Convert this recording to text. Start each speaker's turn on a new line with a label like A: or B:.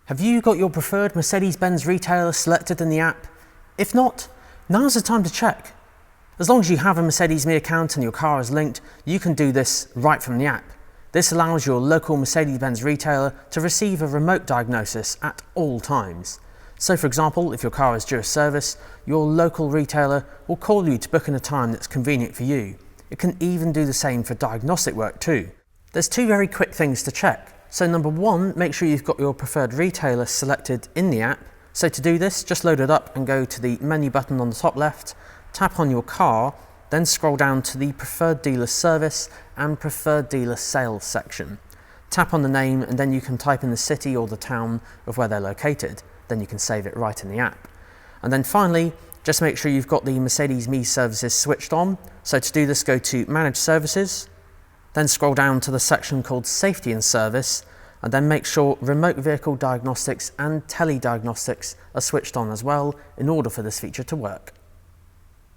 A: Have you got your preferred Mercedes-Benz retailer selected in the app? If not, now's the time to check. As long as you have a Mercedes-Me account and your car is linked, you can do this right from the app. This allows your local Mercedes-Benz retailer to receive a remote diagnosis at all times. So for example, if your car is due a service, your local retailer will call you to book in a time that's convenient for you. It can even do the same for diagnostic work too. There's two very quick things to check. So number one, make sure you've got your preferred retailer selected in the app. So to do this, just load it up and go to the menu button on the top left, tap on your car, then scroll down to the preferred dealer service and preferred dealer sales section. Tap on the name and then you can type in the city or the town of where they're located. Then you can save it right in the app. And then finally, just make sure you've got the Mercedes-Me services switched on. So to do this, go to Manage Services, then scroll down to the section called Safety and Service, and then make sure Remote Vehicle Diagnostics and Tele-Diagnostics are switched on as well in order for this feature to work.